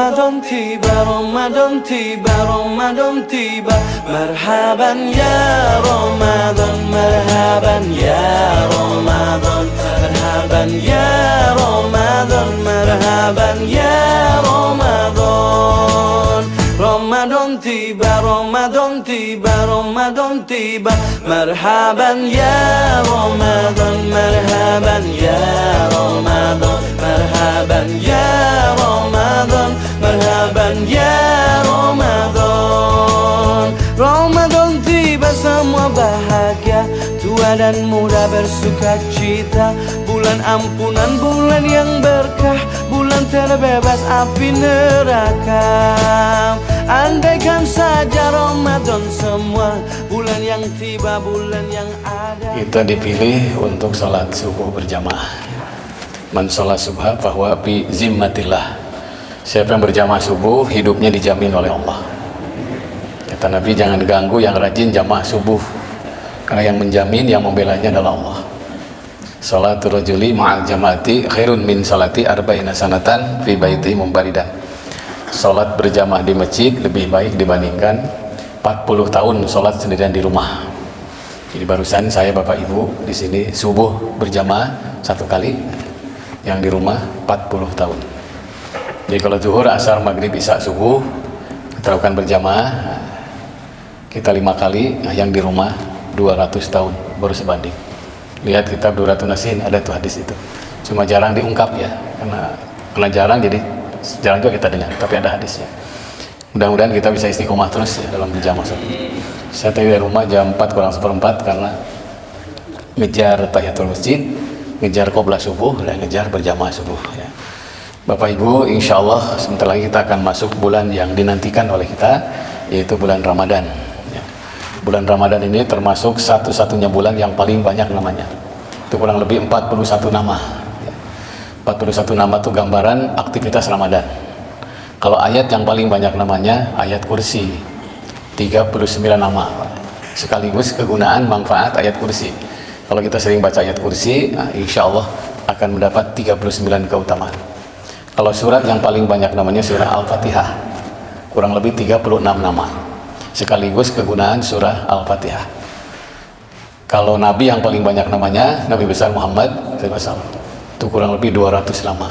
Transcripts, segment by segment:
Ramadan tiba, Ramadan tiba, Ramadan tiba. Marhaban ya Ramadan, marhaban ya Ramadan, marhaban ya Ramadan, marhaban ya Ramadan. Ramadan tiba, Ramadan tiba, Ramadan tiba. Marhaban ya Ramadan, marhaban ya Ramadan, marhaban ya Ramadan, marhaban ya Ramadan. Ramadan tiba, semua bahagia, tua dan muda bersuka cita. Bulan ampunan, bulan yang berkah, bulan terbebas api neraka. Andaikan saja Ramadan semua, bulan yang tiba, bulan yang ada. Kita dipilih untuk sholat subuh berjamaah. Man sholat subha fahuwa bi zimmatillah. Siapa yang berjamaah subuh, hidupnya dijamin oleh Allah. Kata Nabi, jangan ganggu yang rajin jamaah subuh, karena yang menjamin, yang membelanya adalah Allah. Sholatul rajuli ma'al jamaati khairun min sholati arba'ina sanatan fi baiti mumbaridan. Sholat berjamaah di masjid lebih baik dibandingkan 40 tahun sholat sendirian di rumah. Jadi barusan saya Bapak Ibu di sini subuh berjamaah 1 kali, yang di rumah 40 tahun. Jadi kalau zuhur, asar, maghrib, isya, subuh kita lakukan berjamaah, kita 5 kali, yang di rumah 200 tahun baru sebanding. Lihat kitab Duratul Nasin, ada tuh hadis itu. Cuma jarang diungkap ya, karena jarang, jadi jarang juga kita dengar, tapi ada hadisnya. Mudah-mudahan kita bisa istiqomah terus ya dalam berjamaah subuh. Saya tadi dari rumah jam 4 kurang 1/4 karena ngejar tahiyatul masjid, ngejar qoblah subuh, dan ngejar berjamaah subuh ya. Bapak Ibu, insya Allah sebentar lagi kita akan masuk bulan yang dinantikan oleh kita, yaitu bulan Ramadan ya. Bulan Ramadan ini termasuk satu-satunya bulan yang paling banyak namanya. Itu kurang lebih 41 nama ya. 41 nama itu gambaran aktivitas Ramadan. Kalau ayat yang paling banyak namanya ayat kursi, 39 nama, sekaligus kegunaan manfaat ayat kursi. Kalau kita sering baca ayat kursi, insya Allah akan mendapat 39 keutamaan. Kalau surat yang paling banyak namanya surah Al-Fatihah, kurang lebih 36 nama, sekaligus kegunaan surah Al-Fatihah. Kalau Nabi yang paling banyak namanya Nabi besar Muhammad SAW, itu kurang lebih 200 nama,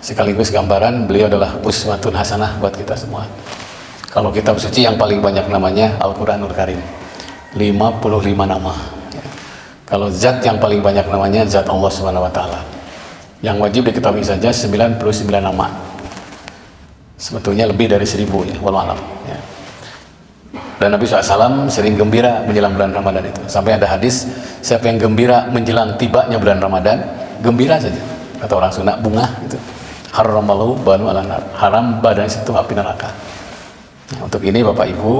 sekaligus gambaran beliau adalah uswatun hasanah buat kita semua. Kalau kitab suci yang paling banyak namanya Al-Quranul Karim, 55 nama. Kalau zat yang paling banyak namanya zat Allah Subhanahu wa Ta'ala, yang wajib diketahui saja 99 nama. Sebetulnya lebih dari 1000 ya, walau alam ya. Dan Nabi SAW sering gembira menjelang bulan Ramadan itu. Sampai ada hadis, siapa yang gembira menjelang tibanya bulan Ramadan, gembira saja, kata orang Sunda, bunga gitu. Haramallahu banu alanar, haram badan situ api neraka. Nah, untuk ini Bapak Ibu,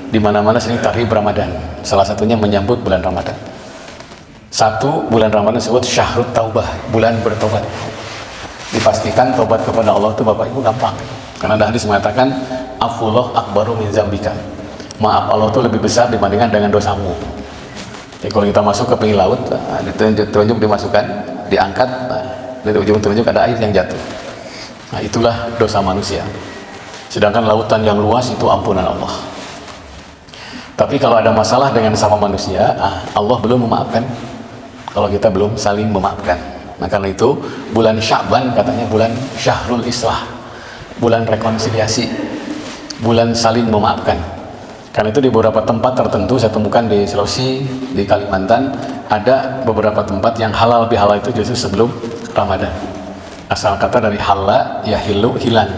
di mana-mana sering tahrib Ramadan, salah satunya menyambut bulan Ramadan. Satu, bulan Ramadan disebut Syahrut Taubah, bulan bertobat. Dipastikan tobat kepada Allah itu Bapak Ibu gampang, karena ada hadis mengatakan afullah akbaru min zambika, maaf Allah itu lebih besar dibandingkan dengan dosamu. Jadi kalau kita masuk ke pinggir laut, ditunjuk dimasukkan, diangkat, di ujung tunjuk ada air yang jatuh. Nah, itulah dosa manusia. Sedangkan lautan yang luas itu ampunan Allah. Tapi kalau ada masalah dengan sama manusia, Allah belum memaafkan kalau kita belum saling memaafkan. Nah, karena itu bulan Sya'ban katanya bulan Syahrul Islah, bulan rekonsiliasi, bulan saling memaafkan. Karena itu di beberapa tempat tertentu, saya temukan di Sulawesi, di Kalimantan, ada beberapa tempat yang halal bihalal itu justru sebelum Ramadan. Asal kata dari halla yahilu hilan,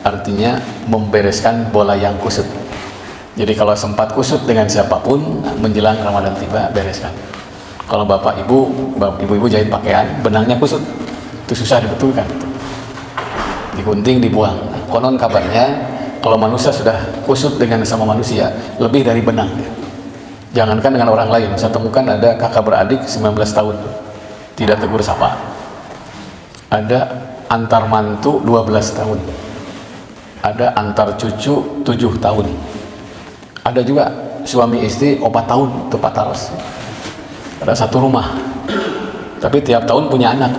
artinya membereskan bola yang kusut. Jadi kalau sempat kusut dengan siapapun, menjelang Ramadan tiba, bereskan. Kalau bapak ibu jahit pakaian, benangnya kusut, itu susah dibetulkan, digunting, dibuang. Konon kabarnya kalau manusia sudah kusut dengan sama manusia, lebih dari benang. Jangankan dengan orang lain, saya temukan ada kakak beradik 19 tahun, tidak tegur sapa. Ada antar mantu 12 tahun, ada antar cucu 7 tahun, ada juga suami istri 4 tahun, itu pataros. Ada satu rumah, tapi tiap tahun punya anak,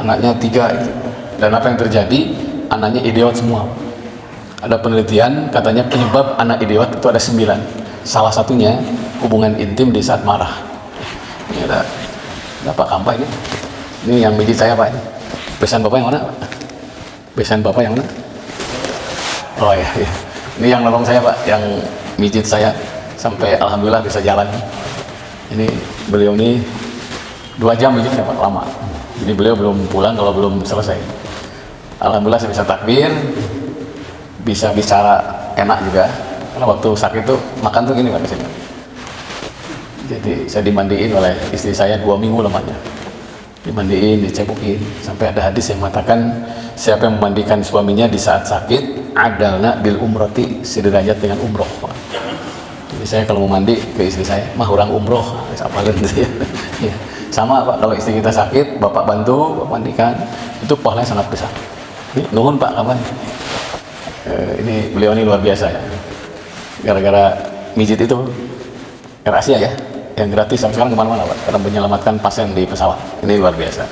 anaknya 3 itu. Dan apa yang terjadi? anaknya idiot semua. Ada penelitian katanya penyebab anak idiot itu ada 9. Salah satunya hubungan intim di saat marah. Ini ada Pak Kampa ini. Ini yang mijit saya Pak ini. Besan Bapak yang mana? Besan Bapak yang mana? Oh iya, iya. Ini yang nolong saya Pak, yang mijit saya sampai alhamdulillah bisa jalan. Ini beliau ini 2 jam mijitnya Pak, lama. Jadi beliau belum pulang kalau belum selesai. Alhamdulillah saya bisa takbir, bisa bicara enak juga. Karena waktu sakit itu makan tuh gini Pak di sini. Jadi saya dimandiin oleh istri saya 2 minggu lamanya. Dimandiin, dicepukin, sampai ada hadis yang mengatakan siapa yang memandikan suaminya di saat sakit adalna bil umrati, sederajat dengan umroh. Jadi saya kalau mau mandi ke istri saya, mah orang umroh, apalin ya. Sama Pak, kalau istri kita sakit, Bapak bantu, Bapak mandikan, itu pahalanya sangat besar. Ini nuhun Pak, kapan? Ini beliau ini luar biasa ya. Gara-gara mijit itu Air Asia ya, yang gratis sampai sekarang kemana-mana Pak, karena menyelamatkan pasien di pesawat. Ini luar biasa.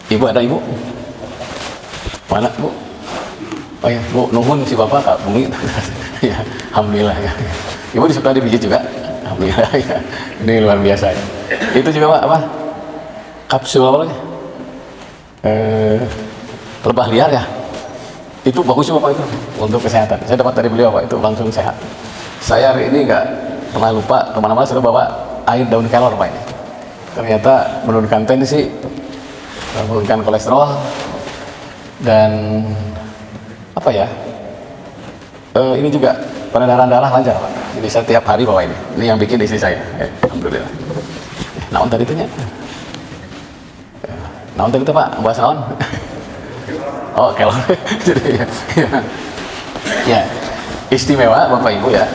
Ibu ada ibu? Mana Bu? Oh ya Bu, nuhun si Bapak Kak Bumi. Ya, alhamdulillah ya. Ibu disuka dipijit juga? Alhamdulillah ya. Ini luar biasa ya. Itu juga Pak apa? Kapsul apa lagi? Lebah liar ya. Itu bagus juga Pak itu untuk kesehatan. Saya dapat dari beliau Pak, itu langsung sehat. Saya hari ini nggak pernah lupa, kemana-mana sudah bawa air daun kelor Pak ini. Ternyata menurunkan tensi, menurunkan kolesterol, dan apa ya? Ini juga peredaran darah lancar Pak. Jadi saya tiap hari bawa ini. Ini yang bikin istri saya. Alhamdulillah. Naon tadi itu nya? Naon tadi itu Pak? Bahas naon? Oh, kelor. Jadi ya, istimewa Bapak Ibu ya.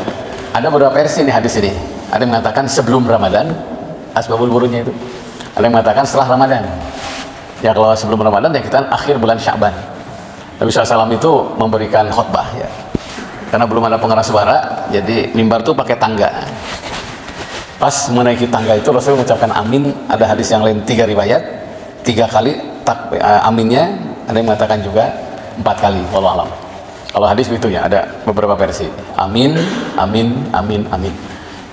Ada beberapa versi nih hadis ini. Ada yang mengatakan sebelum Ramadan, asbabul wurudnya itu. Ada yang mengatakan setelah Ramadan. Ya kalau sebelum Ramadan ya kita akhir bulan Sya'ban. Nabi SAW itu memberikan khutbah ya. Karena belum ada pengeras suara, jadi mimbar tuh pakai tangga. Pas menaiki tangga itu Rasul mengucapkan amin. Ada hadis yang lain 3 riwayat, 3 kali aminnya. Ada yang mengatakan juga 4 kali. Wallahu a'lam. Kalau hadis begitu ya, ada beberapa versi. Amin, amin, amin, amin.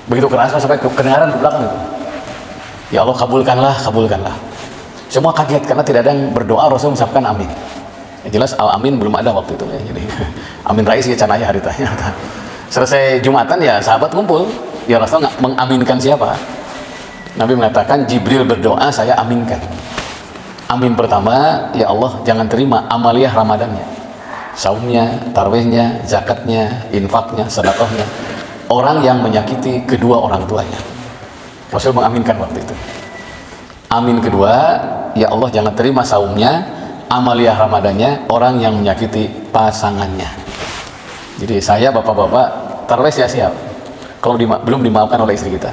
Begitu keras sampai kedengaran di belakang itu. Ya Allah kabulkanlah, kabulkanlah. Semua kaget karena tidak ada yang berdoa Rasul mengucapkan amin. Ya jelas al-amin belum ada waktu itu ya. Jadi amin rais ya canaya hari tanya. Selesai Jumatan ya sahabat kumpul. Ya Rasul nggak mengaminkan siapa? Nabi mengatakan Jibril berdoa saya aminkan. Amin pertama, ya Allah jangan terima amaliyah Ramadannya. Saumnya, tarwihnya, zakatnya, infaknya, sedekahnya. Orang yang menyakiti kedua orang tuanya. Rasul mengaminkan waktu itu. Amin kedua, ya Allah jangan terima saumnya, amaliyah Ramadannya, orang yang menyakiti pasangannya. Jadi saya bapak-bapak tarawih sia-sia kalau belum dimaafkan oleh istri kita.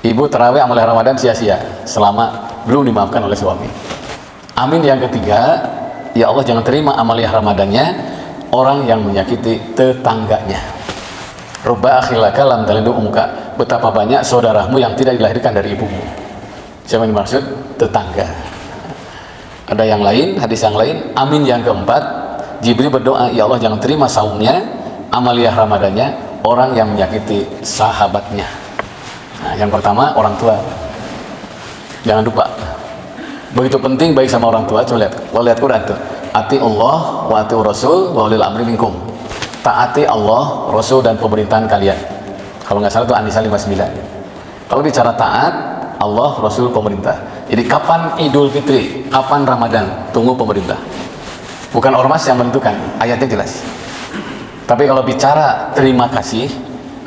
Ibu tarawih amaliyah Ramadan sia-sia selama belum dimaafkan oleh suami. Amin yang ketiga, ya Allah jangan terima amaliyah Ramadannya orang yang menyakiti tetangganya. Rubba akhilaka lam talindu umka. Betapa banyak saudaramu yang tidak dilahirkan dari ibumu. Siapa yang dimaksud? Tetangga. Ada yang lain, hadis yang lain. Amin yang keempat, Jibril berdoa, ya Allah jangan terima saumnya, amaliyah Ramadannya orang yang menyakiti sahabatnya. Nah, yang pertama orang tua. Jangan lupa. Begitu penting baik sama orang tua. Coba lihat, kalau lihat Quran tuh. Ati Allah wa ati Rasul wa ulil amri minkum. Taati Allah, Rasul dan pemerintahan kalian. Kalau nggak salah itu An-Nisa 59. Kalau bicara taat, Allah, Rasul, pemerintah. Jadi kapan Idul Fitri, kapan Ramadan, tunggu pemerintah. Bukan ormas yang menentukan, ayatnya jelas. Tapi kalau bicara terima kasih,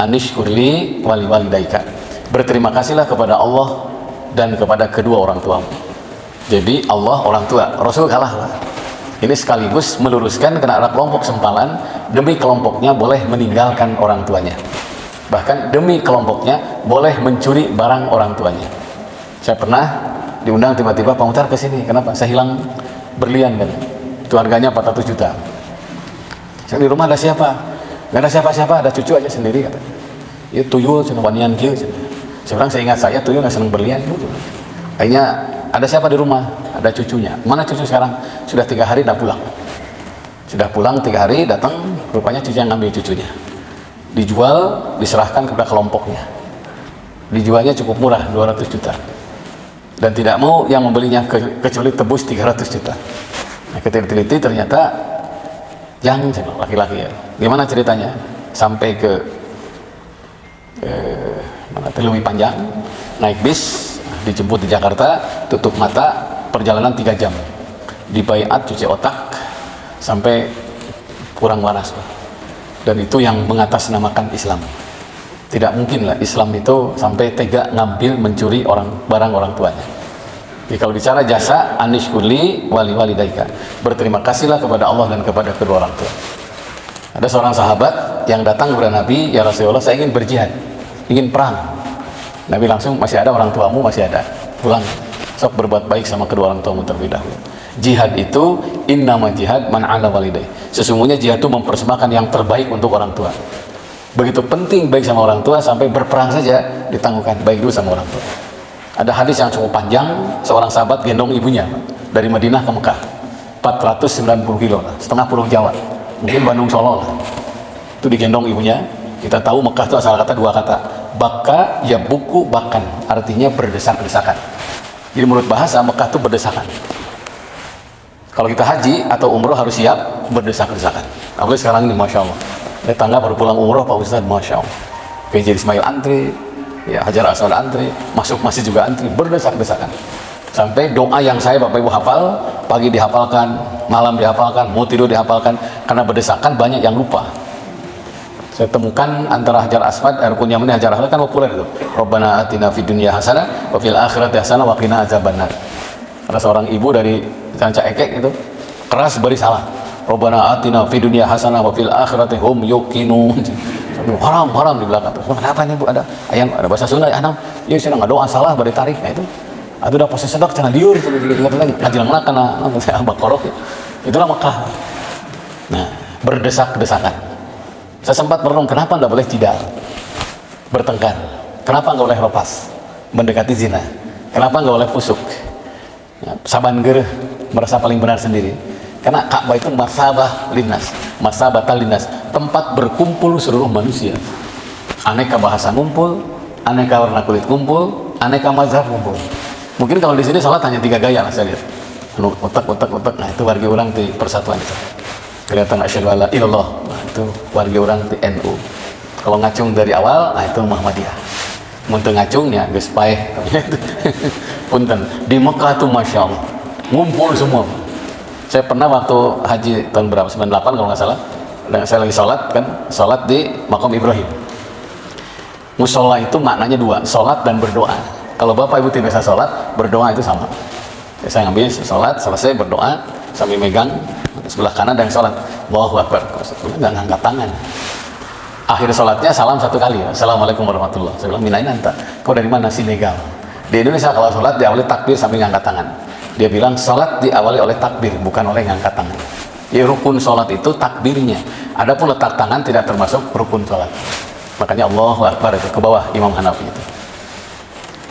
anishkurli wali walidaika. Berterima kasihlah kepada Allah dan kepada kedua orang tuamu. Jadi Allah orang tua, Rasul kalah lah. Ini sekaligus meluruskan karena ada kelompok sempalan demi kelompoknya boleh meninggalkan orang tuanya. Bahkan demi kelompoknya boleh mencuri barang orang tuanya. Saya pernah diundang tiba-tiba Pak Muhtar ke sini. Kenapa? Saya hilang berlian kan. Itu harganya 400 juta. Saya di rumah ada siapa? Gak ada siapa-siapa, ada cucu aja sendiri katanya. Ya tuyul cenah wanian kieu cenah. Sekarang saya ingat saya tuyul enggak senang berlian gitu. Akhirnya ada siapa di rumah? Ada cucunya. Mana cucu sekarang? Sudah 3 hari tidak pulang. Sudah pulang 3 hari, datang, rupanya cucu yang ngambil cucunya. Dijual, diserahkan kepada kelompoknya. Dijualnya cukup murah, 200 juta. Dan tidak mau yang membelinya kecuali tebus 300 juta. Nah, ketika diteliti ternyata yang laki-laki ya. Gimana ceritanya? Sampai ke lebih panjang, naik bis, dijemput di Jakarta, tutup mata, perjalanan 3 jam. Dibaiat, cuci otak, sampai kurang waras. Dan itu yang mengatasnamakan Islam. Tidak mungkin lah Islam itu sampai tega ngambil, mencuri barang orang tuanya. Jadi kalau bicara jasa, anishkuli wali walidaika, berterima kasihlah kepada Allah dan kepada kedua orang tua. Ada seorang sahabat yang datang kepada Nabi, ya Rasulullah, saya ingin berjihad, ingin perang. Nabi langsung, masih ada orang tuamu, masih ada, pulang, sok berbuat baik sama kedua orang tuamu terlebih dahulu. Jihad itu innama jihad man ala walidai. Sesungguhnya jihad itu mempersembahkan yang terbaik untuk orang tua. Begitu penting baik sama orang tua, sampai berperang saja ditangguhkan, baik dulu sama orang tua. Ada hadis yang cukup panjang, seorang sahabat gendong ibunya dari Madinah ke Mekah, 490 kilo lah, setengah pulau Jawa, mungkin Bandung Solo lah. Itu digendong ibunya. Kita tahu Mekah itu asal kata 2 kata, baka ya buku bakan, artinya berdesak-desakan. Jadi menurut bahasa Mekah itu berdesakan. Kalau kita haji atau umroh harus siap berdesak-desakan. Apalagi sekarang ini, Masya Allah, tetangga baru pulang umroh, Pak Ustadz, Masya Allah, PJ Ismail antri, ya Hajar Aswad antri, masuk masjid juga antri, berdesak-desakan. Sampai doa yang saya Bapak Ibu hafal, pagi dihafalkan, malam dihafalkan, mau tidur dihafalkan, karena berdesakan banyak yang lupa. Saya temukan antara Hajar Aswad, rukun yang mana Hajar Aswad kan populer itu. Rabbana atina fid dunya hasanah wa fil akhirati hasanah wa qina adzabannar. Ada seorang ibu dari Sanca Ekek itu keras beri salah. Rabbana atina fid dunya hasanah wa fil akhirati hum yuqinun. Haram di belakang. Kenapa ini Bu? Ada ayam, ada bahasa Sunda, ya ya saya nggak doa salah bari tarik. Nah itu udah proses sedek cenah liur itu ngajilang kana Baqarah. Itulah Mekah. Nah, berdesak-desakan. Saya sempat merenung, kenapa nggak boleh jidal, bertengkar? Kenapa nggak boleh lepas, mendekati zina? Kenapa nggak boleh fusuk? Ya, saban gereh, merasa paling benar sendiri. Karena Ka'bah itu marsabah linnas, marsabatal linnas, tempat berkumpul seluruh manusia. Aneka bahasa ngumpul, aneka warna kulit ngumpul, aneka mazhab ngumpul. Mungkin kalau di sini sholat hanya 3 gaya lah saya lihat. Otak. Nah itu warga orang di persatuan itu. Kelihatan asyhadu alla ilallah. Nah itu warga orang di NU. Kalau ngacung dari awal, nah itu Muhammadiyah. Muntah ngacungnya geus paeh. Punten. Di Mekah tuh Masya Allah ngumpul semua. Saya pernah waktu haji tahun berapa, 98 kalau nggak salah, saya lagi sholat di Maqam Ibrahim. Musola itu maknanya 2, sholat dan berdoa. Kalau Bapak Ibu tidak bisa sholat, berdoa itu sama. Ya, saya ngambil sholat, selesai berdoa sambil megang sebelah kanan dan sholat, Allahu Akbar, nggak ngangkat tangan. Akhir sholatnya salam 1 kali, Assalamualaikum warahmatullahi wabarakatuh. Saya bilang, minain anta, kau dari mana? Senegal. Di Indonesia kalau sholat diawali takbir sambil ngangkat tangan. Dia bilang sholat diawali oleh takbir, bukan oleh ngangkat tangan. Ya, rukun sholat itu takbirnya. Adapun letak tangan tidak termasuk rukun sholat. Makanya Allahu Akbar itu ke bawah Imam Hanafi itu.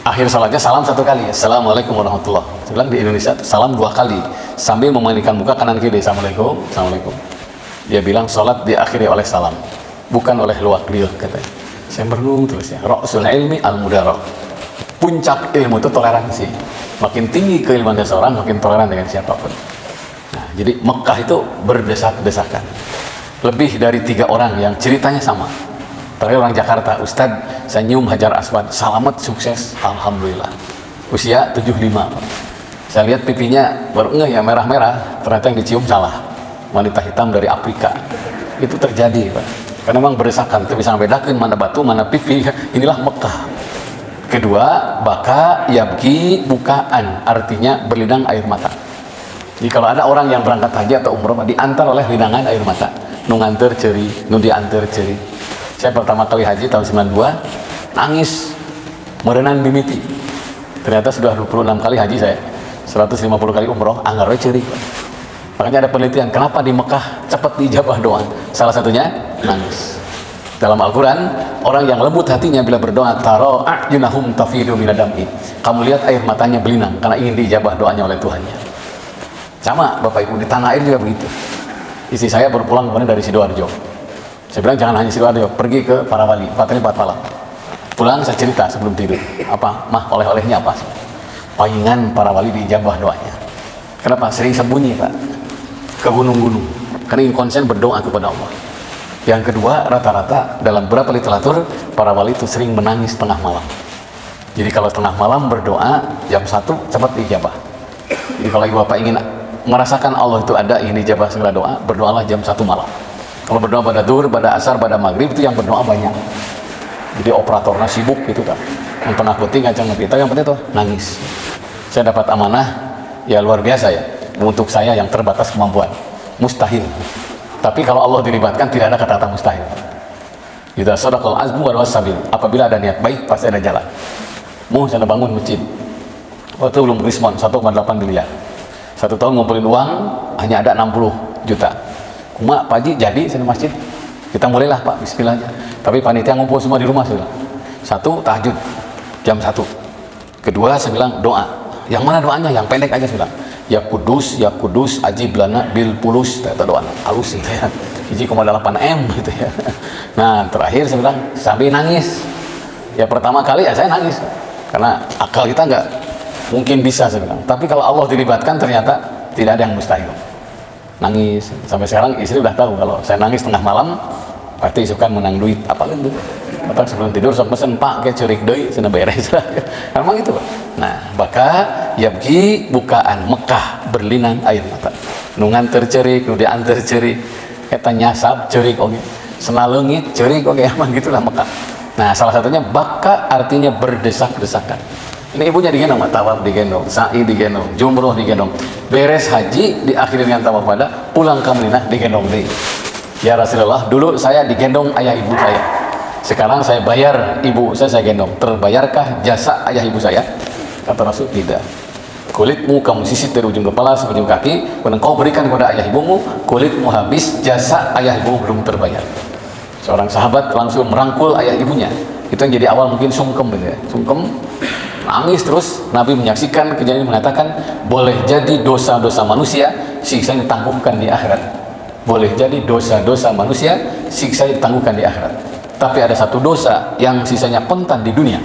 Akhir sholatnya salam 1 kali, Assalamualaikum warahmatullahi wabarakatuh. Saya bilang di Indonesia salam 2 kali sambil memalingkan muka kanan kiri, Assalamualaikum, Assalamualaikum. Dia bilang sholat diakhiri oleh salam, bukan oleh luak liuk, katanya. Saya merenung terus ya. Ra'sul ilmi al-mudarah. Puncak ilmu itu toleransi. Makin tinggi keilmuan seseorang, makin toleran dengan siapapun. Nah, jadi Mekah itu berdesak-desakan. Lebih dari 3 orang yang ceritanya sama. Terakhir orang Jakarta, Ustadz, saya nyium Hajar Aswad, selamat sukses, alhamdulillah. Usia 75. Saya lihat pipinya baru ya merah-merah, ternyata yang dicium salah. Wanita hitam dari Afrika. Itu terjadi, Pak. Karena memang berdesakan, itu bisa membedakan mana batu, mana pipi. Inilah Mekah. Kedua, baka yabki bukaan, artinya berlinang air mata. Jadi kalau ada orang yang berangkat haji atau umroh diantar oleh linangan air mata, nu nganter ceri, nu diantar ceri. Saya pertama kali haji tahun 92, nangis, merenang mimiti. Ternyata sudah 26 kali haji saya, 150 kali umroh, anggar ceri. Makanya ada penelitian, kenapa di Mekah cepat diijabah doa? Salah satunya nangis. Dalam Al-Quran, orang yang lembut hatinya bila berdoa, taro a'yunahum tafidu minadam'i. Kamu lihat air matanya belinang karena ingin diijabah doanya oleh Tuhannya. Sama Bapak Ibu, di tanah air juga begitu. Istri saya baru pulang kemarin dari Sidoarjo. Saya bilang jangan hanya Sidoarjo, pergi ke para wali, 4 hari 4 malam. Pulang saya cerita sebelum tidur, apa mah oleh-olehnya apa? Palingan para wali diijabah doanya. Kenapa? Sering sembunyi Pak, ke gunung-gunung, karena ingin konsen berdoa kepada Allah. Yang kedua, rata-rata dalam beberapa literatur para wali itu sering menangis tengah malam. Jadi kalau tengah malam berdoa jam 1 cepat diijabah. Jadi kalau ibu bapak ingin merasakan Allah itu ada, ingin dijabah segala doa, berdoalah jam 1 malam. Kalau berdoa pada duhur, pada asar, pada maghrib itu yang berdoa banyak. Jadi operatornya sibuk gitu kan. Yang tengah putih ngacang kita, yang penting tuh nangis. Saya dapat amanah ya luar biasa ya. Untuk saya yang terbatas kemampuan, mustahil. Tapi kalau Allah dilibatkan tidak ada kata-kata mustahil. Idza sadaqal azmu wal wasabil. Apabila ada niat baik pasti ada jalan. Mau saya bangun masjid. Waktu belum respon 1,8 miliar. 1 tahun ngumpulin uang hanya ada 60 juta. Kuma Pak Haji jadi sana masjid. Kita mulailah Pak, bismillah aja. Tapi panitia ngumpul semua di rumah sudah. 1 tahajud jam 1. Kedua saya bilang doa. Yang mana doanya? Yang pendek aja sudah. Ya Kudus, ajib lana bil pulus. Kata doa halus gitu ya. 1,8 M gitu ya. Nah terakhir saya bilang sampai nangis. Ya pertama kali ya saya nangis karena akal kita nggak mungkin bisa saya bilang. Tapi kalau Allah dilibatkan ternyata tidak ada yang mustahil. Nangis sampai sekarang istri udah tahu kalau saya nangis tengah malam pasti isukan menang duit apa gitu. Atau sebelum tidur sok pesen Pak kayak curik deui cenah beres. Memang itu. Nah, maka yabki bukaan Mekah berlinang air mata. Nungan tercerik, nu diantar cerik, eta nyasap cerik oge. Senaleungit cerik oge emang gitulah Mekah. Nah, salah satunya baka artinya berdesak-desakan. Ini ibunya digendong, tawaf digendong, sa'i digendong, jumroh digendong. Beres haji diakhiri dengan tawaf pada, pulang ke Madinah digendong deh. Ya Rasulullah, dulu saya digendong ayah ibu saya. Sekarang saya bayar ibu saya gendong. Terbayarkah jasa ayah ibu saya? Kata Rasul, tidak. Kulitmu kamu sisit dari ujung kepala sampai ujung kaki, kemudian kau berikan kepada ayah ibumu, kulitmu habis, jasa ayah ibu belum terbayar. Seorang sahabat langsung merangkul ayah ibunya. Itu yang jadi awal mungkin sungkem gitu ya. Sungkem, nangis terus. Nabi menyaksikan kejadian mengatakan, boleh jadi dosa-dosa manusia siksa ditangguhkan di akhirat. Boleh jadi dosa-dosa manusia siksa ditangguhkan di akhirat. Tapi ada satu dosa yang sisanya kontan di dunia,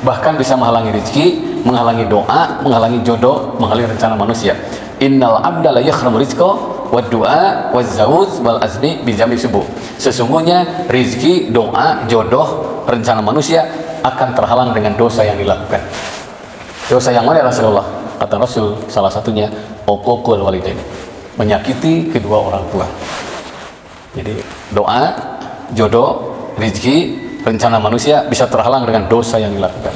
bahkan bisa menghalangi rezeki, menghalangi doa, menghalangi jodoh, menghalangi rencana manusia. Innal abda la yakhramu rizqa wa du'a wa zawuz wal azmi bi jami subuh. Sesungguhnya rizki, doa, jodoh, rencana manusia akan terhalang dengan dosa yang dilakukan. Dosa yang mana Rasulullah? Kata Rasul salah satunya uququl walidain, menyakiti kedua orang tua. Jadi doa, jodoh, rizki, rencana manusia bisa terhalang dengan dosa yang dilakukan.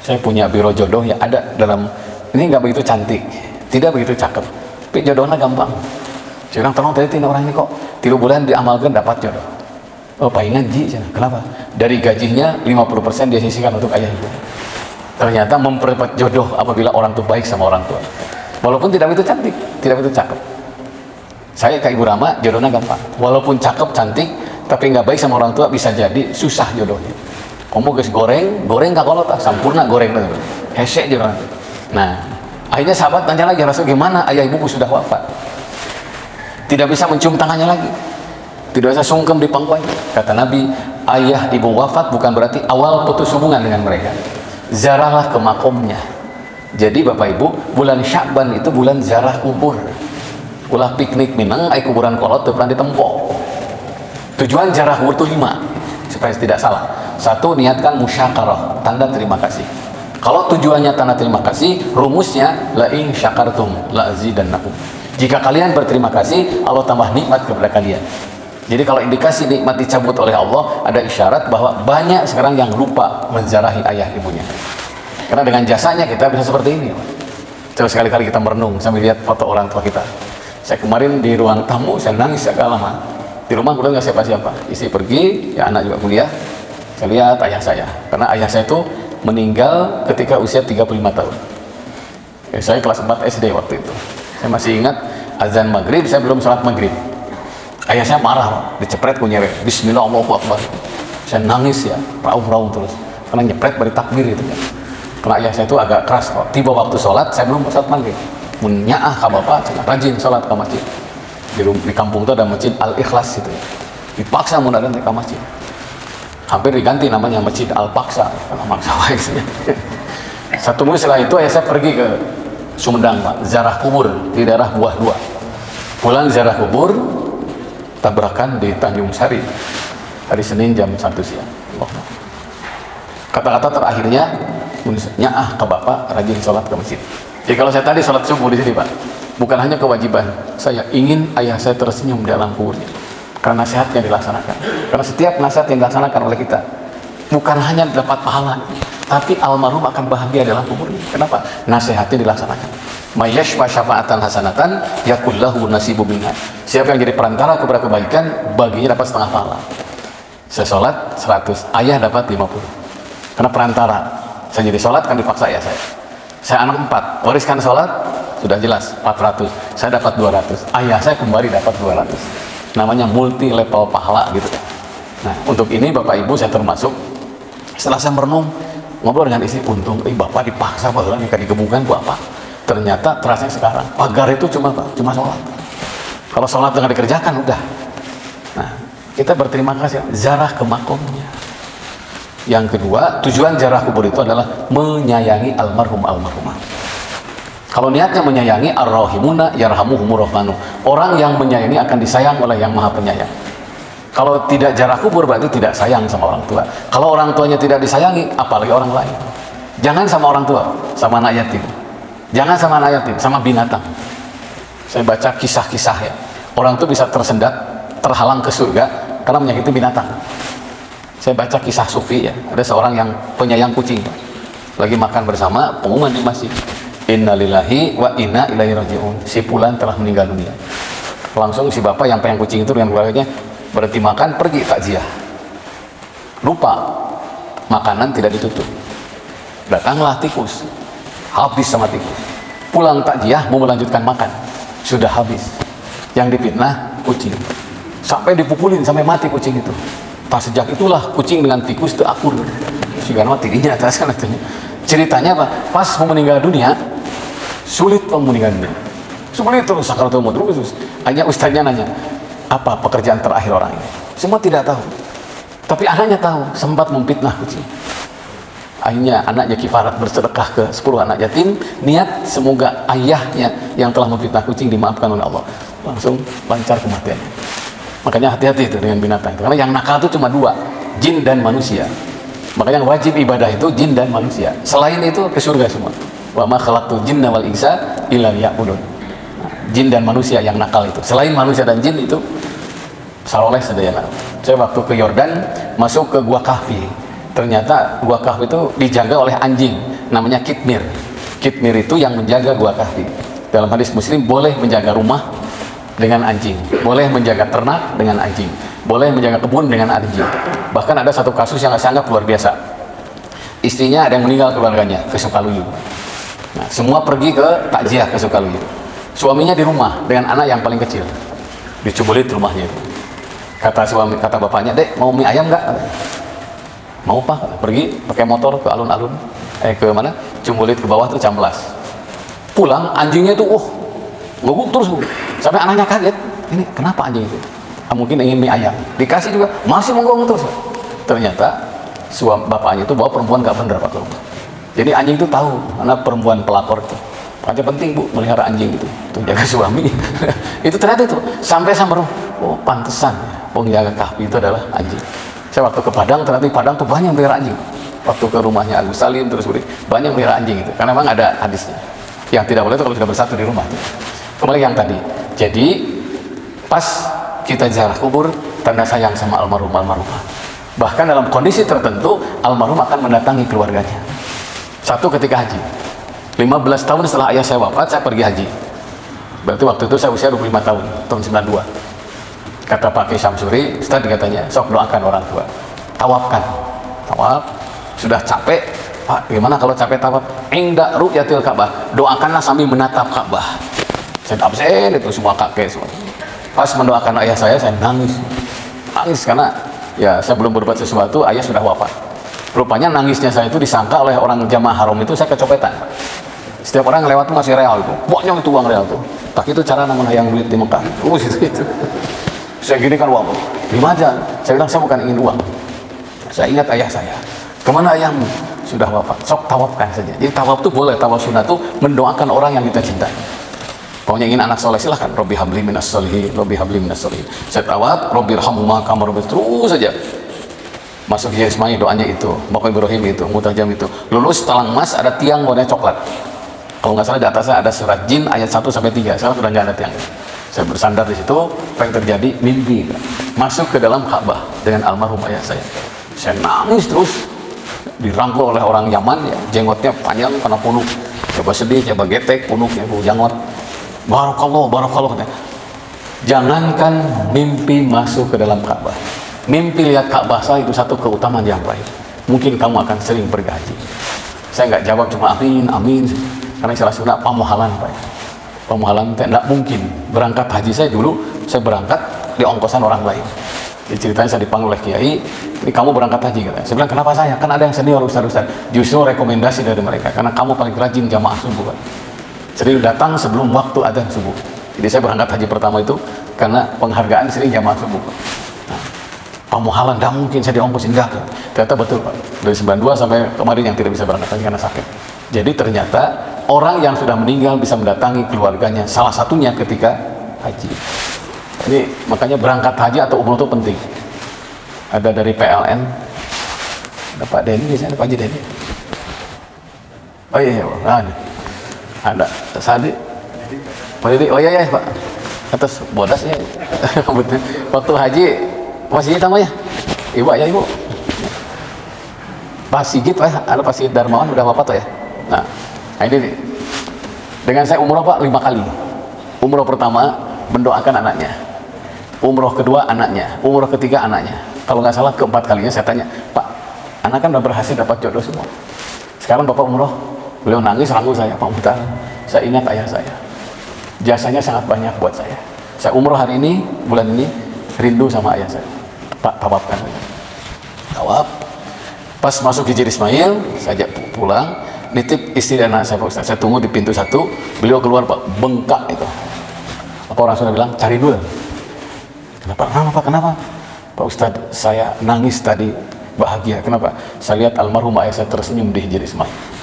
Saya punya biro jodoh yang ada dalam ini, nggak begitu cantik, tidak begitu cakep, tapi jodohnya gampang. Saya bilang tolong tadi orang ini kok 3 bulan diamalkan dapat jodoh. Oh palingan ji, kenapa? Dari gajinya 50% dia sisihkan untuk ayah ibu. Ternyata mempercepat jodoh apabila orang tua baik sama orang tua. Walaupun tidak begitu cantik, tidak begitu cakep. Saya ke Ibu Rama jodohnya gampang. Walaupun cakep cantik, tapi nggak baik sama orang tua bisa jadi susah jodohnya. Kamu guys goreng kakolot sampurna goreng itu. Hesek jodoh. Nah, akhirnya sahabat tanya lagi, Rasul gimana ayah ibuku sudah wafat? Tidak bisa mencium tangannya lagi, tidak bisa sungkem di pangkuan. Kata Nabi, ayah ibu wafat bukan berarti awal putus hubungan dengan mereka. Ziarahlah ke makomnya. Jadi Bapak Ibu, bulan Sya'ban itu bulan ziarah kubur. Ulah piknik minang, ay kuburan kolot itu pernah ditempok. Tujuan ziarah kubur itu 5, supaya tidak salah. 1, niatkan musyakarah, tanda terima kasih. Kalau tujuannya tanda terima kasih, rumusnya la in syakartum la azidannakum. Jika kalian berterima kasih, Allah tambah nikmat kepada kalian. Jadi kalau indikasi nikmat dicabut oleh Allah, ada isyarat bahwa banyak sekarang yang lupa menziarahi ayah ibunya. Karena dengan jasanya kita bisa seperti ini. Coba sekali-kali kita merenung sambil lihat foto orang tua kita. Saya kemarin di ruang tamu, saya nangis agak lama. Di rumah kemudian nggak siapa-siapa. Istri pergi, ya anak juga kuliah. Saya lihat ayah saya. Karena ayah saya itu meninggal ketika usia 35 tahun. Saya kelas 4 SD waktu itu. Saya masih ingat azan maghrib, saya belum sholat maghrib. Ayah saya marah, dicepret kunyere. Bismillah Allahu Akbar. Saya nangis ya, raung-raung terus. Karena nyepret beri takbir itu ya. Karena ayah saya itu agak keras kok. Tiba waktu sholat, saya belum sholat maghrib. Menyaah ke bapak, rajin sholat ke masjid. Di kampung itu ada masjid Al-Ikhlas itu. Dipaksa mau datang ke masjid. Hampir diganti namanya Masjid Al-Paksa karena maksa wae. Satu minggu setelah itu saya pergi ke Sumedang, Pak, ziarah kubur di daerah Buah Dua. Pulang ziarah kubur, tabrakan di Tanjung Sari hari Senin jam 1 siang. Kata-kata terakhirnya, nyaah ke bapak rajin sholat ke masjid. Jadi kalau saya tadi sholat subuh di sini, Pak, bukan hanya kewajiban, saya ingin ayah saya tersenyum di dalam kuburnya karena nasihatnya dilaksanakan. Karena setiap nasihat yang dilaksanakan oleh kita bukan hanya dapat pahala, tapi almarhum akan bahagia dalam kuburnya. Kenapa? Nasihatnya dilaksanakan. Mayyashfa syafa'atan hasanatan yakullahu nasibu minha. Siapa yang jadi perantara kepada kebaikan, baginya dapat setengah pahala. Saya sholat 100, ayah dapat 50. Karena perantara. Saya jadi sholat kan dipaksa ayah saya. Saya anak 4, wariskan sholat sudah jelas 400. Saya dapat 200. Ayah saya kembali dapat 200. Namanya multi level pahala gitu. Nah, untuk ini Bapak Ibu saya termasuk. Setelah saya merenung, ngobrol dengan istri, untung bapak dipaksa bahwa nikah digebukan buat apa? Ternyata terasa sekarang pagar itu cuma sholat. Kalau sholat dengan dikerjakan udah. Nah, kita berterima kasih ziarah ke makomnya. Yang kedua, tujuan ziarah kubur itu adalah menyayangi almarhumah. Kalau niatnya menyayangi, ar-rahimuna yarhamuhumur rahmanu. Orang yang menyayangi akan disayang oleh yang maha penyayang. Kalau tidak ziarah kubur berarti tidak sayang sama orang tua. Kalau orang tuanya tidak disayangi, apalagi orang lain. Jangan sama orang tua, sama anak yatim. Jangan sama anak yatim, sama binatang. Saya baca kisah-kisah ya. Orang itu bisa tersendat, terhalang ke surga karena menyakiti binatang. Saya baca kisah sufi ya. Ada seorang yang penyayang kucing. Lagi makan bersama, pengumuman di masjid. Innalillahi wa inna ilaihi raji'un. Si fulan telah meninggal dunia. Langsung si bapak yang penyayang kucing itu dengan keluarganya berhenti makan, pergi takziah. Lupa makanan tidak ditutup. Datanglah tikus, habis sama tikus. Pulang takziah mau melanjutkan makan, sudah habis. Yang difitnah kucing, sampai dipukulin sampai mati kucing itu. Pas sejak itulah kucing dengan tikus itu akur. Sehingga mati dinya atas kan. Ceritanya apa? Pas mau meninggal dunia, sulit meninggal dunia. Sulit terus sakaratul maut terus. Hanya ustaznya nanya, apa pekerjaan terakhir orang ini? Semua tidak tahu. Tapi anaknya tahu, sempat memfitnah kucing. Akhirnya anaknya kifarat bersedekah ke 10 anak yatim, niat semoga ayahnya yang telah memfitnah kucing dimaafkan oleh Allah. Langsung lancar kematiannya. Makanya hati-hati itu dengan binatang itu. Karena yang nakal itu cuma 2, jin dan manusia. Makanya yang wajib ibadah itu jin dan manusia. Selain itu ke surga semua. Wa ma khalaqtul jinna wal insa illa liya'budun. Jin dan manusia yang nakal itu. Selain manusia dan jin itu saloleh sedayana. Saya waktu ke Yordan masuk ke Gua Kahfi. Ternyata Gua Kahfi itu dijaga oleh anjing namanya kitmir. Kitmir itu yang menjaga Gua Kahfi. Dalam hadis Muslim boleh menjaga rumah dengan anjing, boleh menjaga ternak dengan anjing, boleh menjaga kebun dengan anjing. Bahkan ada satu kasus yang saya anggap luar biasa. Istrinya ada yang meninggal keluarganya ke Sukaluyu. Nah, semua pergi ke takziah ke Sukaluyu. Suaminya di rumah dengan anak yang paling kecil. Dicubulit rumahnya itu. Kata bapaknya, "Dek, mau mie ayam nggak?" "Mau, Pak." Pergi pakai motor ke alun-alun. Ke mana? Cumbulit ke bawah tuh Camblas. Pulang anjingnya itu ngeguk terus. Sampai anaknya kaget. Ini kenapa anjing itu? Mungkin ingin mie ayam. Dikasih juga masih menggong terus. Ternyata bapaknya itu bawa perempuan nggak bener Pak ke rumah. Jadi anjing itu tahu karena perempuan pelakor itu. Makanya penting Bu melihara anjing itu jaga suami. Itu ternyata itu sampai pantesan penjaga kahfi itu adalah anjing. Saya waktu ke Padang, ternyata di Padang tuh banyak melihara anjing. Waktu ke rumahnya Agus Salim terus banyak melihara anjing itu karena memang ada hadisnya. Yang tidak boleh itu kalau sudah bersatu di rumah. Kembali yang tadi. Jadi pas kita ziarah kubur tanda sayang sama almarhumah. Bahkan dalam kondisi tertentu almarhum akan mendatangi keluarganya. Satu ketika haji. 15 tahun setelah ayah saya wafat, saya pergi haji. Berarti waktu itu saya usia 25 tahun, tahun 92. Kata Pak Kiai Syamsuri, Ustaz katanya, sok doakan orang tua. Tawafkan. Tawaf, sudah capek, Pak, gimana kalau capek tawaf? Inda ru'yatil Ka'bah, doakanlah sambil menatap Ka'bah. Saya absen itu semua kakek semua. Pas mendoakan ayah saya nangis. Nangis karena ya saya belum berbuat sesuatu, ayah sudah wafat. Rupanya nangisnya saya itu disangka oleh orang jamaah haram itu saya kecopetan. Setiap orang yang lewat tuh masih real itu, banyak itu uang real tuh. Tak itu cara namun yang duit di Mekah. Itu. Saya gini kan uang, di mana? Saya bilang saya bukan ingin uang. Saya ingat ayah saya. Kemana ayahmu? Sudah wafat. Sok tawafkan saja. Jadi tawaf tuh boleh, tawaf sunnah tuh mendoakan orang yang kita cintai. Pokoknya ingin anak soleh silahkan. Robbi habli minas solihin, Robbi habli minas solihin. Saya tawaf, Robbi rahmuma kamar terus saja. Masuk Hijri Ismail doanya itu, Maqam Ibrahim itu, Mutajam itu. Lulus talang emas ada tiang warnanya coklat. Kalau nggak salah di atasnya ada surat jin ayat 1 sampai 3. Sekarang sudah nggak ada tiang. Saya bersandar di situ, apa yang terjadi? Mimpi. Masuk ke dalam Ka'bah dengan almarhum ayah saya. Saya nangis terus, dirangkul oleh orang Yaman, ya, jenggotnya panjang karena punuk. Coba sedih, coba getek, punuknya, janggot. Barakallah, barakallah. Jangankan mimpi masuk ke dalam Ka'bah, mimpi lihat Ka'bah saya itu satu keutamaan yang baik. Mungkin kamu akan sering pergi haji. Saya nggak jawab cuma amin, amin, karena istilah Sunda pamuhalan, Pak. Pamuhalan tidak mungkin. Berangkat haji saya dulu, saya berangkat di ongkosan orang lain. Jadi ceritanya saya dipanggil oleh Kiai, ini kamu berangkat haji, katanya. Saya bilang kenapa saya? Kan ada yang senior ustaz-ustaz. Justru rekomendasi dari mereka, karena kamu paling rajin jamaah subuh, Pak. Sering datang sebelum waktu adzan subuh. Jadi saya berangkat haji pertama itu karena penghargaan sering jamaah subuh. Nah, pamuhalan, tidak mungkin saya diongkosin, enggak. Ternyata betul, Pak. Dari 92 sampai kemarin yang tidak bisa berangkat haji karena sakit. Jadi ternyata orang yang sudah meninggal bisa mendatangi keluarganya, salah satunya ketika haji. Ini makanya berangkat haji atau umroh itu penting. Ada dari PLN, ada Pak Denny, biasanya ada Pak Haji Denny. Oh iya, Pak. Ada Sadi, Pak Didi, oh iya Pak, atas bodasnya. Waktu haji masih namanya ibu ya ibu Pak Sigit, Pak, ada Pak Sigit Darmawan udah wafat ya. Nah ini dengan saya umroh Pak 5 kali. Umroh pertama mendoakan anaknya, umroh kedua anaknya, umroh ketiga anaknya. Kalau nggak salah keempat kalinya saya tanya, Pak, anak kan udah berhasil dapat jodoh semua, sekarang Bapak umroh. Beliau nangis rangkul saya, Pak Muhtar, saya ingat ayah saya, jasanya sangat banyak buat saya. Saya umroh hari ini, bulan ini, rindu sama ayah saya. Pak, tawafkan. Tawaf. Pas masuk Hijri Ismail, saya ajak pulang, nitip istri dan anak saya, Pak Ustaz. Saya tunggu di pintu 1, beliau keluar, Pak, bengkak itu. Apa orang sudah bilang, cari dulu. Kenapa? Kenapa, Pak? Kenapa? Pak Ustaz, saya nangis tadi, bahagia. Kenapa? Saya lihat almarhum ayah saya tersenyum di Hijri Ismail.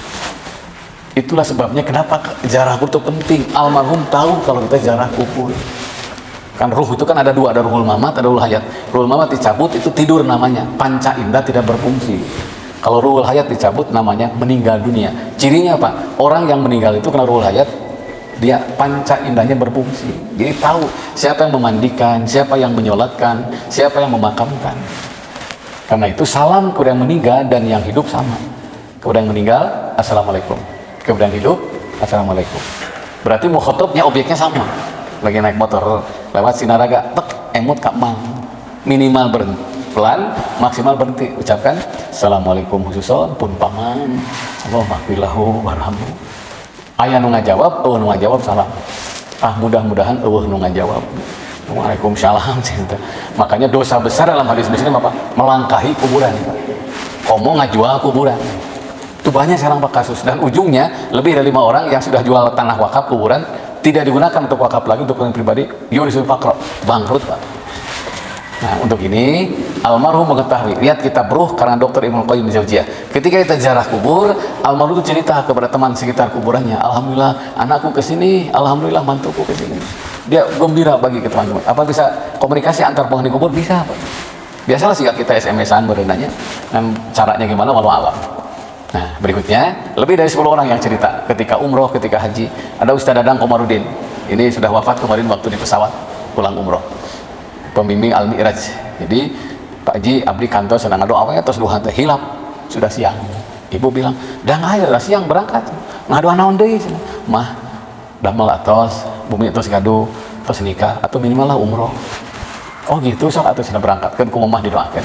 Itulah sebabnya kenapa ziarah kubur itu penting. Almarhum tahu kalau kita ziarah kubur. Kan ruh itu kan ada dua, ada ruhul mamat, ada ruhul hayat. Ruhul mamat dicabut itu tidur namanya, panca indera tidak berfungsi. Kalau ruhul hayat dicabut namanya meninggal dunia. Cirinya apa? Orang yang meninggal itu kena ruhul hayat, dia panca inderanya berfungsi. Jadi tahu siapa yang memandikan, siapa yang menyolatkan, siapa yang memakamkan. Karena itu salam kepada yang meninggal dan yang hidup sama. Kepada yang meninggal, assalamualaikum. Kemudian hidup, assalamualaikum. Berarti mukhotobnya objeknya sama. Lagi naik motor lewat Sinaraga, tek, emut kak mang. Minimal berhenti, pelan, maksimal berhenti. Ucapkan assalamualaikum khususon pun paman. Allahumma warhamhu. Ayah nu ngajawab, nu ngajawab salam. Mudah-mudahan nu ngajawab. Waalaikumsalam. Makanya dosa besar dalam hadis ini apa? Melangkahi kuburan. Komo ngajual kuburan. Itu banyak sekarang Pak kasus, dan ujungnya lebih dari 5 orang yang sudah jual tanah wakaf kuburan tidak digunakan untuk wakaf lagi untuk orang pribadi, yurisul faqra, bangkrut Pak. Nah untuk ini almarhum mengetahui, lihat kita beruh karena Dr. Ibnu Qayyim Jauziyah. Ketika kita ziarah kubur, almarhum itu cerita kepada teman sekitar kuburannya, alhamdulillah anakku kesini, alhamdulillah mantuku kesini. Dia gembira bagi ke teman-teman. Apa bisa komunikasi antar penghuni kubur? Bisa Pak. Biasalah sih kita SMS-an berenanya, dan caranya gimana walau alam. Nah berikutnya lebih dari 10 orang yang cerita ketika umroh, ketika haji. Ada Ustaz Dadang Komarudin, ini sudah wafat kemarin waktu di pesawat pulang umroh, pembimbing Al-Mi'raj. Jadi Pak Haji abdi kantor sedang doa awalnya terus duha teh hilap, sudah siang. Ibu bilang, "Dah ayo siang berangkat." Ngadu naon deui? Mah damel atos bumi tos gaduh, tos nikah atau minimal lah umroh. Oh gitu, sok atuh sudah berangkat kan ku mamah didoakeun.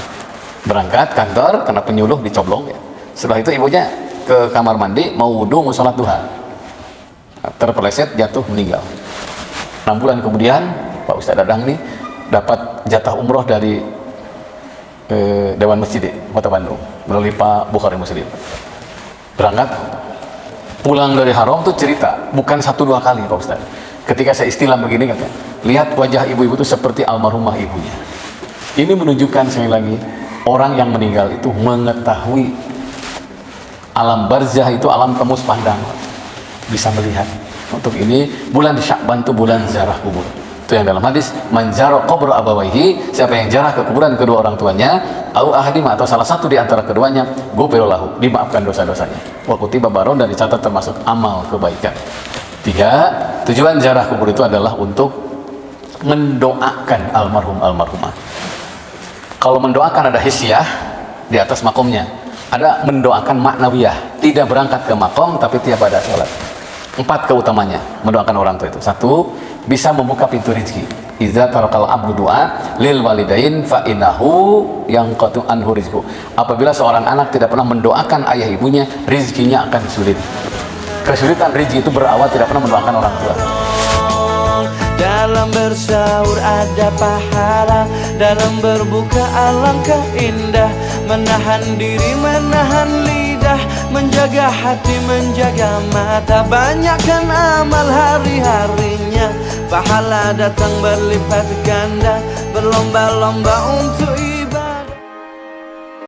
Berangkat kantor kena penyuluh dicoblong ya. Setelah itu ibunya ke kamar mandi mau wudhu mau sholat duha, terpeleset jatuh meninggal. 6 bulan kemudian Pak Ustaz Dadang ini dapat jatah umroh dari Dewan Masjid Kota Bandung melalui Pak Bukhari Muslim. Berangkat Pulang dari haram tuh cerita, bukan 1-2 kali Pak Ustaz. Ketika saya istilah begini kata, lihat wajah ibu-ibu itu seperti almarhumah ibunya. Ini menunjukkan sekali lagi, orang yang meninggal itu mengetahui alam barzah itu alam tembus pandang, bisa melihat. Untuk ini bulan Sya'ban itu bulan ziarah kubur. Itu yang dalam hadis, man zara qabra abawaihi, siapa yang ziarah ke kuburan kedua orang tuanya, au ahadima atau salah satu di antara keduanya, ghufira lahu, dimaafkan dosa-dosanya. Wa kutiba baron, dan dicatat termasuk amal kebaikan. 3, tujuan ziarah kubur itu adalah untuk mendoakan almarhumah. Kalau mendoakan ada hisyah di atas makomnya, ada mendoakan maknawiyah, tidak berangkat ke makom tapi tiap ada sholat. 4 keutamanya mendoakan orang tua itu. 1, bisa membuka pintu rezeki. Idza tarakal abdu du'a lil walidain fa innahu yanqatu anhu rizqu. Apabila seorang anak tidak pernah mendoakan ayah ibunya, rezekinya akan sulit. Kesulitan rezeki itu berawal tidak pernah mendoakan orang tua. Dalam bersaur ada pahala, dalam berbuka alangkah indah. Menahan diri, menahan lidah, menjaga hati, menjaga mata. Banyakkan amal hari-harinya, pahala datang berlipat ganda. Berlomba-lomba untuk